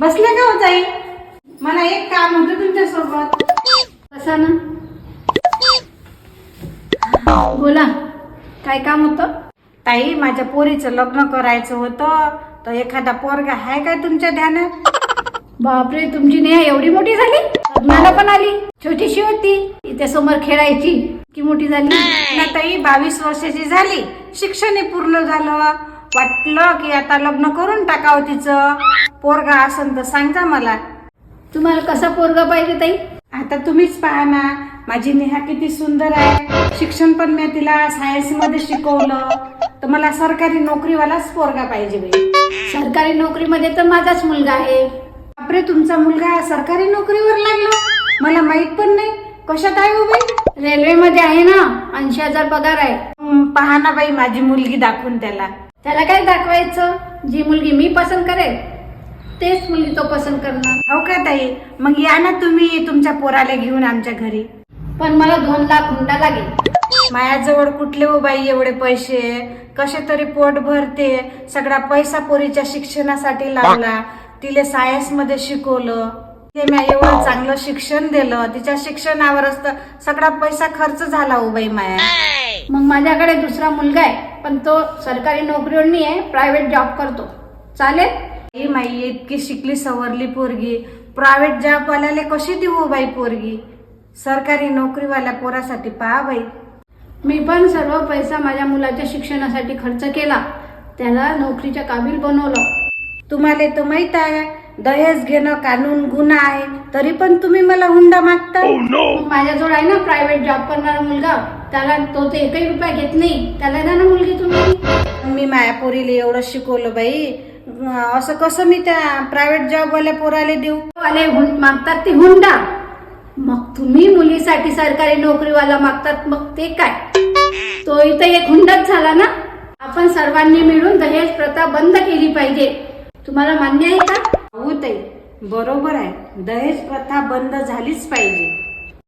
बसले का हो ताई? मला एक काम होतं तुमच्या सोबत. कसा ना बोला, काय काम होतं? ताई, माझ्या पोरीचं लग्न करायचं होतं, तर एखादा पोरगा आहे काय तुमच्या ध्यानात? बापरे, तुमची नेहा एवढी मोठी झाली? लग्नाला पण आली? छोटीशी होती, इथे समोर खेळायची, की मोठी झाली? ना ताई, 22 वर्षाची झाली, शिक्षण पूर्ण झालं. वाटलं की आता लग्न करून टाकावं तिचं. पोरगा असन तर सांगा मला. तुम्हाला कसा पोरगा पाहिजे ताई? आता तुम्हीच पहा ना, माझी नेहा किती सुंदर आहे. शिक्षण पण मी तिला सायन्स मध्ये शिकवलं, तर मला सरकारी नोकरीवालाच पोरगा पाहिजे बाई. सरकारी नोकरीमध्ये तर माझाच मुलगा आहे. बापरे, तुमचा मुलगा सरकारी नोकरीवर लागला? मला माहित पण नाही. कशात आहे हो बाई? रेल्वेमध्ये आहे ना, 80,000 पगार आहे. पहा ना बाई, माझी मुलगी दाखवून त्याला. त्याला काय दाखवायचं? जी मुलगी मी पसंत करेल तेच मुलगी तो पसंत करणार. हो का ताई? मग या ना तुम्ही तुमच्या पोराला घेऊन आमच्या घरी. पण मला 2 लाख हुंडा लागेल. माझ्याजवळ कुठले हो बाई एवढे पैसे? कसे तरी पोट भरते. सगळा पैसा पोरीच्या शिक्षणासाठी लावला, तिला सायन्स मध्ये शिकवलं, ते मी एवढं चांगलं शिक्षण दिलं, तिच्या शिक्षणावरच तर सगळा पैसा खर्च झाला हो बाई माया. मग माझ्याकडे दुसरा मुलगा आहे, पण तो सरकारी नोकरीवर नाही आहे, प्रायव्हेट जॉब करतो. चालेल? ही माई इतकी शिकली सवरली पोरगी प्रायव्हेट जॉब वाल्याला कशी देऊ बाई पोरगी? सरकारी नोकरीवाल्या पोरासाठी पहा बाई. मी पण सर्व पैसा माझ्या मुलाच्या शिक्षणासाठी खर्च केला, त्याला नोकरीच्या काबिल बनवलं. तुम्हाला तर माहित आहे, दहेज घेणं कानून गुन्हा आहे, तरी पण तुम्ही मला हुंडा मागता. मग माझ्याजवळ आहे ना प्रायव्हेट जॉब करणारा मुलगा, त्याला तो ते 1 रुपया घेत नाही, त्याला द्या ना मुलगी तुम्ही. मी माया पोरीला एवढं शिकवलं बाई, असं कसं मी त्या प्रायव्हेट जॉब वाल्या पोराला देऊ? वाले मागतात ते हुंडा, मग तुम्ही मुलीसाठी सरकारी नोकरीवाला मागतात, मग ते काय? तो इथं एक हुंडाच झाला ना. आपण सर्वांनी मिळून दहेज प्रथा बंद केली पाहिजे. तुम्हाला मान्य आहे का? हो ताई, बरोबर आहे. दहेज प्रथा बंद झालीच पाहिजे.